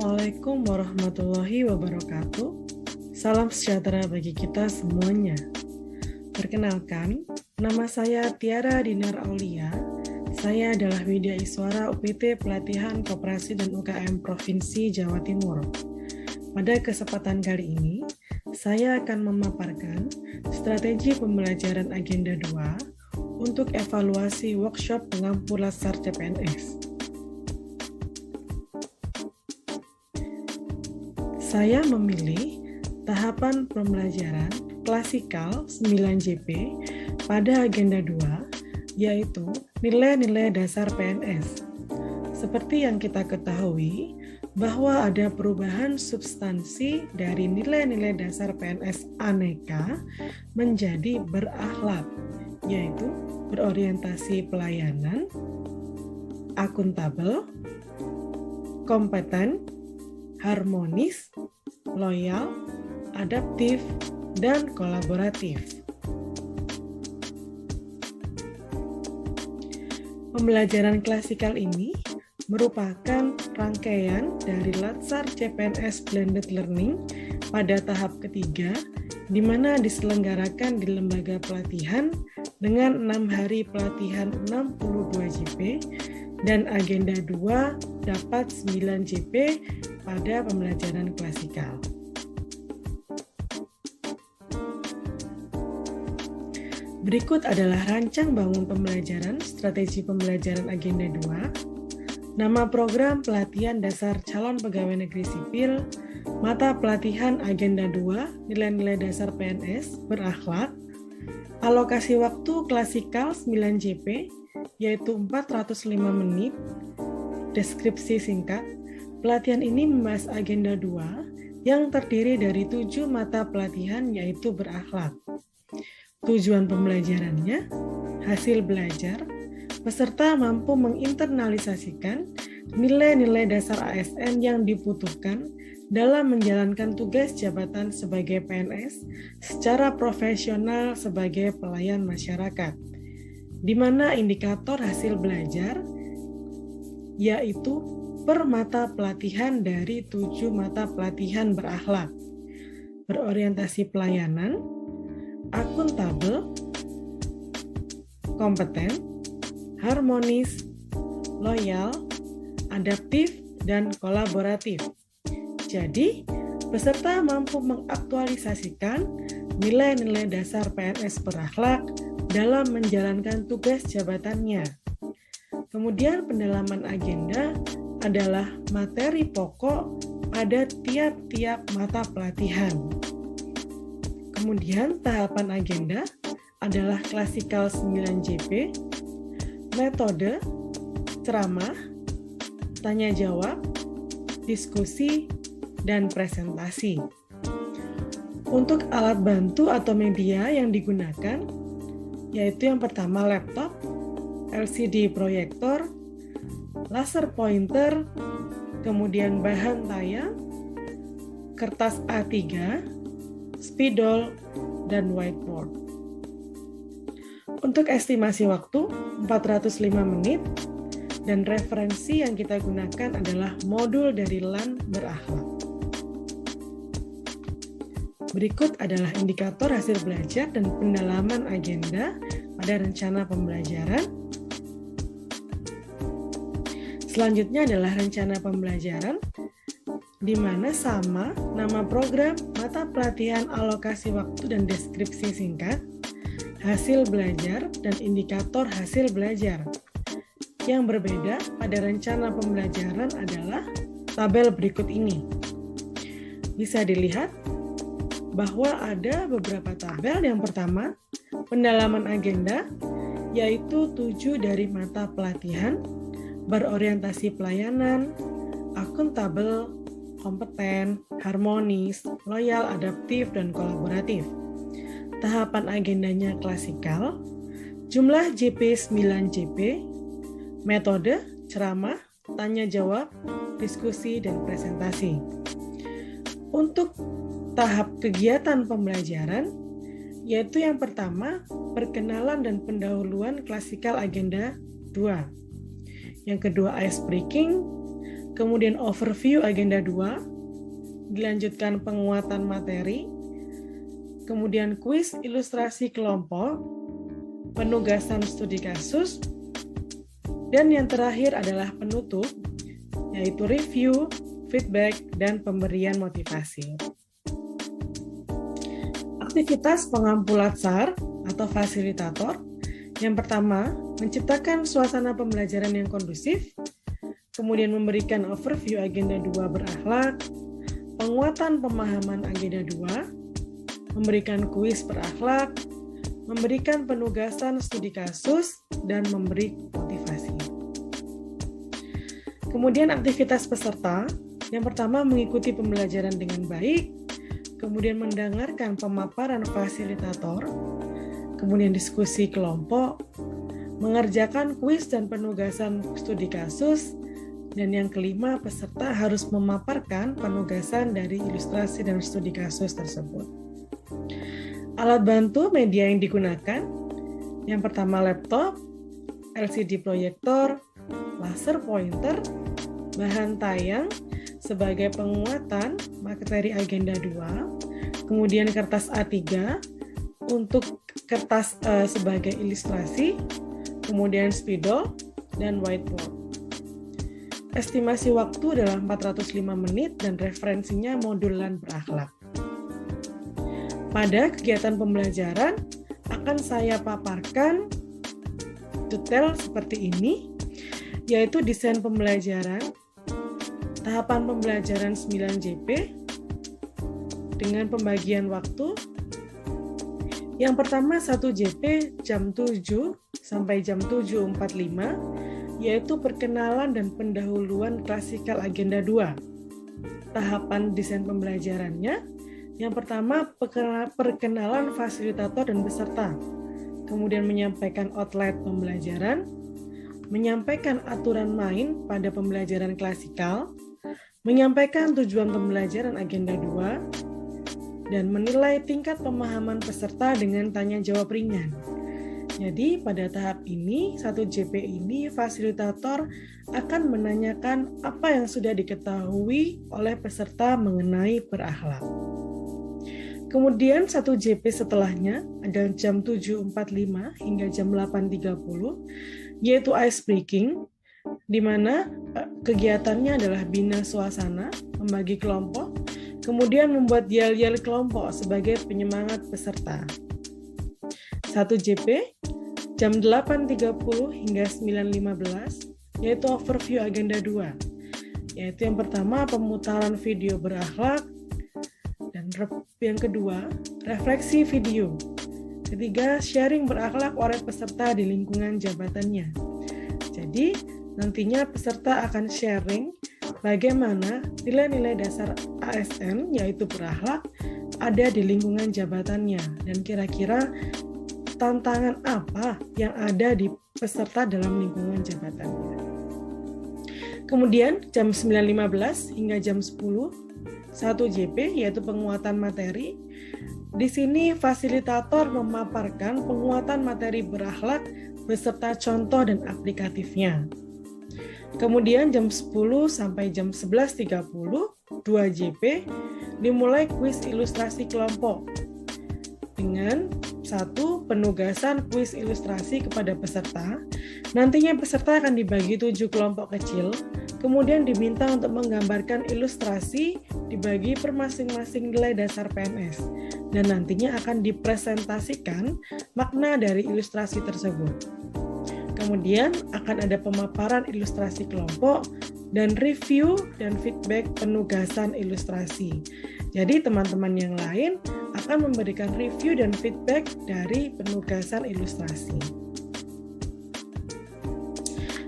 Assalamualaikum warahmatullahi wabarakatuh. Salam sejahtera bagi kita semuanya. Perkenalkan, nama saya Tiara Dinar Aulia. Saya adalah Widya Iswara UPT Pelatihan Koperasi dan UKM Provinsi Jawa Timur. Pada kesempatan kali ini, saya akan memaparkan strategi pembelajaran Agenda 2 untuk evaluasi workshop pengampu Latsar CPNS. Saya memilih tahapan pembelajaran klasikal 9JP pada Agenda 2, yaitu nilai-nilai dasar PNS. Seperti yang kita ketahui, bahwa ada perubahan substansi dari nilai-nilai dasar PNS aneka menjadi berakhlak, yaitu berorientasi pelayanan, akuntabel, kompeten, harmonis, loyal, adaptif, dan kolaboratif. Pembelajaran klasikal ini merupakan rangkaian dari Latsar CPNS Blended Learning pada tahap ketiga, di mana diselenggarakan di lembaga pelatihan dengan 6 hari pelatihan 62 JP dan Agenda 2 dapat 9 JP pada pembelajaran klasikal. Berikut adalah rancang bangun pembelajaran strategi pembelajaran Agenda 2. Nama program pelatihan dasar calon pegawai negeri sipil, mata pelatihan Agenda 2, nilai-nilai dasar PNS, berakhlak, alokasi waktu klasikal 9 JP, yaitu 405 menit, deskripsi singkat. Pelatihan ini membahas Agenda 2 yang terdiri dari 7 mata pelatihan yaitu berakhlak. Tujuan pembelajarannya, hasil belajar, peserta mampu menginternalisasikan nilai-nilai dasar ASN yang dibutuhkan dalam menjalankan tugas jabatan sebagai PNS secara profesional sebagai pelayan masyarakat, di mana indikator hasil belajar yaitu per mata pelatihan dari 7 mata pelatihan berakhlak, berorientasi pelayanan, akuntabel, kompeten, harmonis, loyal, adaptif, dan kolaboratif. Jadi, peserta mampu mengaktualisasikan nilai-nilai dasar PNS berakhlak dalam menjalankan tugas jabatannya. Kemudian pendalaman agenda adalah materi pokok pada tiap-tiap mata pelatihan. Kemudian tahapan agenda adalah klasikal 9 JP, metode, ceramah, tanya jawab, diskusi, dan presentasi. Untuk alat bantu atau media yang digunakan, yaitu yang pertama laptop, LCD proyektor, laser pointer, kemudian bahan tayang, kertas A3, spidol, dan whiteboard. Untuk estimasi waktu, 405 menit, dan referensi yang kita gunakan adalah modul dari LAN berakhlak. Berikut adalah indikator hasil belajar dan pendalaman agenda pada rencana pembelajaran. Selanjutnya adalah rencana pembelajaran, di mana sama nama program, mata pelatihan, alokasi waktu, dan deskripsi singkat, hasil belajar, dan indikator hasil belajar. Yang berbeda pada rencana pembelajaran adalah tabel berikut ini. Bisa dilihat bahwa ada beberapa tabel. Yang pertama, pendalaman agenda, yaitu 7 dari mata pelatihan, berorientasi pelayanan, akuntabel, kompeten, harmonis, loyal, adaptif, dan kolaboratif. Tahapan agendanya klasikal, jumlah JP 9 JP, metode, ceramah, tanya jawab, diskusi, dan presentasi. Untuk tahap kegiatan pembelajaran, yaitu yang pertama, perkenalan dan pendahuluan klasikal agenda 2. Yang kedua, ice breaking, kemudian overview agenda 2, dilanjutkan penguatan materi, kemudian kuis ilustrasi kelompok, penugasan studi kasus, dan yang terakhir adalah penutup, yaitu review, feedback, dan pemberian motivasi. Aktivitas pengampu latsar atau fasilitator. Yang pertama, menciptakan suasana pembelajaran yang kondusif, kemudian memberikan overview agenda 2 berakhlak, penguatan pemahaman agenda 2, memberikan kuis berakhlak, memberikan penugasan studi kasus, dan memberi motivasi. Kemudian aktivitas peserta, yang pertama mengikuti pembelajaran dengan baik, kemudian mendengarkan pemaparan fasilitator, kemudian diskusi kelompok, mengerjakan kuis dan penugasan studi kasus, dan yang kelima, peserta harus memaparkan penugasan dari ilustrasi dan studi kasus tersebut. Alat bantu media yang digunakan, yang pertama laptop, LCD proyektor, laser pointer, bahan tayang sebagai penguatan materi agenda 2, kemudian kertas A3 untuk kertas sebagai ilustrasi, kemudian spidol, dan whiteboard. Estimasi waktu adalah 405 menit dan referensinya modulan berakhlak. Pada kegiatan pembelajaran akan saya paparkan detail seperti ini, yaitu desain pembelajaran, tahapan pembelajaran 9 JP, dengan pembagian waktu. Yang pertama 1 JP jam 7 sampai jam 7.45, yaitu perkenalan dan pendahuluan klasikal agenda 2. Tahapan desain pembelajarannya, yang pertama perkenalan fasilitator dan peserta, kemudian menyampaikan outline pembelajaran, menyampaikan aturan main pada pembelajaran klasikal, menyampaikan tujuan pembelajaran agenda 2, dan menilai tingkat pemahaman peserta dengan tanya jawab ringan. Jadi pada tahap ini, 1 JP ini fasilitator akan menanyakan apa yang sudah diketahui oleh peserta mengenai berakhlak. Kemudian 1 JP setelahnya ada jam 7.45 hingga jam 8.30, yaitu ice breaking, di mana kegiatannya adalah bina suasana, membagi kelompok, kemudian membuat yel-yel kelompok sebagai penyemangat peserta. 1 JP, jam 8.30 hingga 9.15, yaitu overview agenda 2, yaitu yang pertama pemutaran video berakhlak, dan yang kedua, refleksi video. Ketiga, sharing berakhlak oleh peserta di lingkungan jabatannya. Jadi, nantinya peserta akan sharing bagaimana nilai-nilai dasar ASN, yaitu berakhlak, ada di lingkungan jabatannya, dan kira-kira tantangan apa yang ada di peserta dalam lingkungan jabatannya. Kemudian, jam 9.15 hingga jam 10, 1 JP, yaitu penguatan materi. Di sini fasilitator memaparkan penguatan materi berakhlak beserta contoh dan aplikatifnya. Kemudian jam 10 sampai jam 11.30, 2 JP, dimulai kuis ilustrasi kelompok dengan 1. Penugasan kuis ilustrasi kepada peserta. Nantinya peserta akan dibagi 7 kelompok kecil, kemudian diminta untuk menggambarkan ilustrasi dibagi per masing-masing nilai dasar PNS, dan nantinya akan dipresentasikan makna dari ilustrasi tersebut. Kemudian akan ada pemaparan ilustrasi kelompok dan review dan feedback penugasan ilustrasi. Jadi teman-teman yang lain akan memberikan review dan feedback dari penugasan ilustrasi.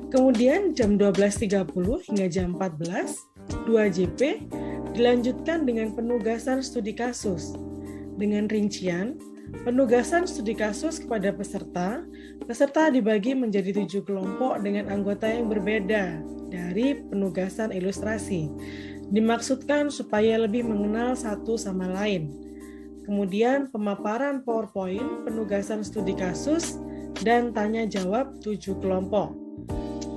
Kemudian jam 12.30 hingga jam 14, 2 JP dilanjutkan dengan penugasan studi kasus. Dengan rincian, penugasan studi kasus kepada peserta dibagi menjadi 7 kelompok dengan anggota yang berbeda dari penugasan ilustrasi. Dimaksudkan supaya lebih mengenal satu sama lain. Kemudian pemaparan PowerPoint, penugasan studi kasus, dan tanya jawab 7 kelompok.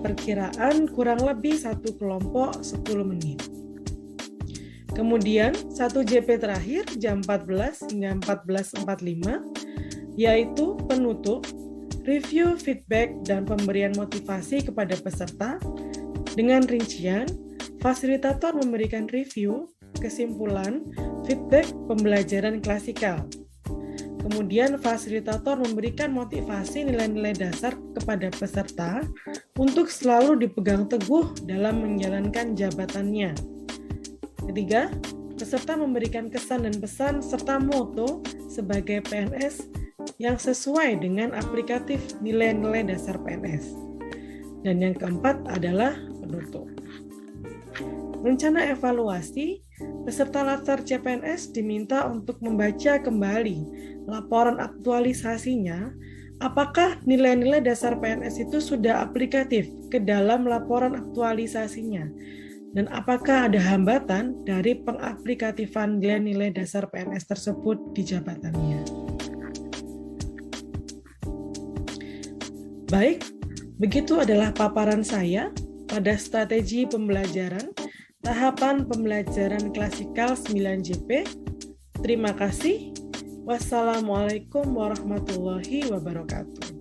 perkiraan kurang lebih satu kelompok 10 menit. Kemudian 1 JP terakhir jam 14 hingga 14.45, yaitu penutup, review, feedback, dan pemberian motivasi kepada peserta. Dengan rincian, fasilitator memberikan review, kesimpulan, feedback, pembelajaran klasikal. Kemudian fasilitator memberikan motivasi nilai-nilai dasar kepada peserta untuk selalu dipegang teguh dalam menjalankan jabatannya. Ketiga, peserta memberikan kesan dan pesan serta moto sebagai PNS yang sesuai dengan aplikatif nilai-nilai dasar PNS. Dan yang keempat adalah penutup. Rencana evaluasi, peserta Latsar CPNS diminta untuk membaca kembali laporan aktualisasinya, apakah nilai-nilai dasar PNS itu sudah aplikatif ke dalam laporan aktualisasinya, dan apakah ada hambatan dari pengaplikativan nilai-nilai dasar PNS tersebut di jabatannya. Baik, begitu adalah paparan saya pada strategi pembelajaran tahapan pembelajaran klasikal 9JP. Terima kasih. Wassalamualaikum warahmatullahi wabarakatuh.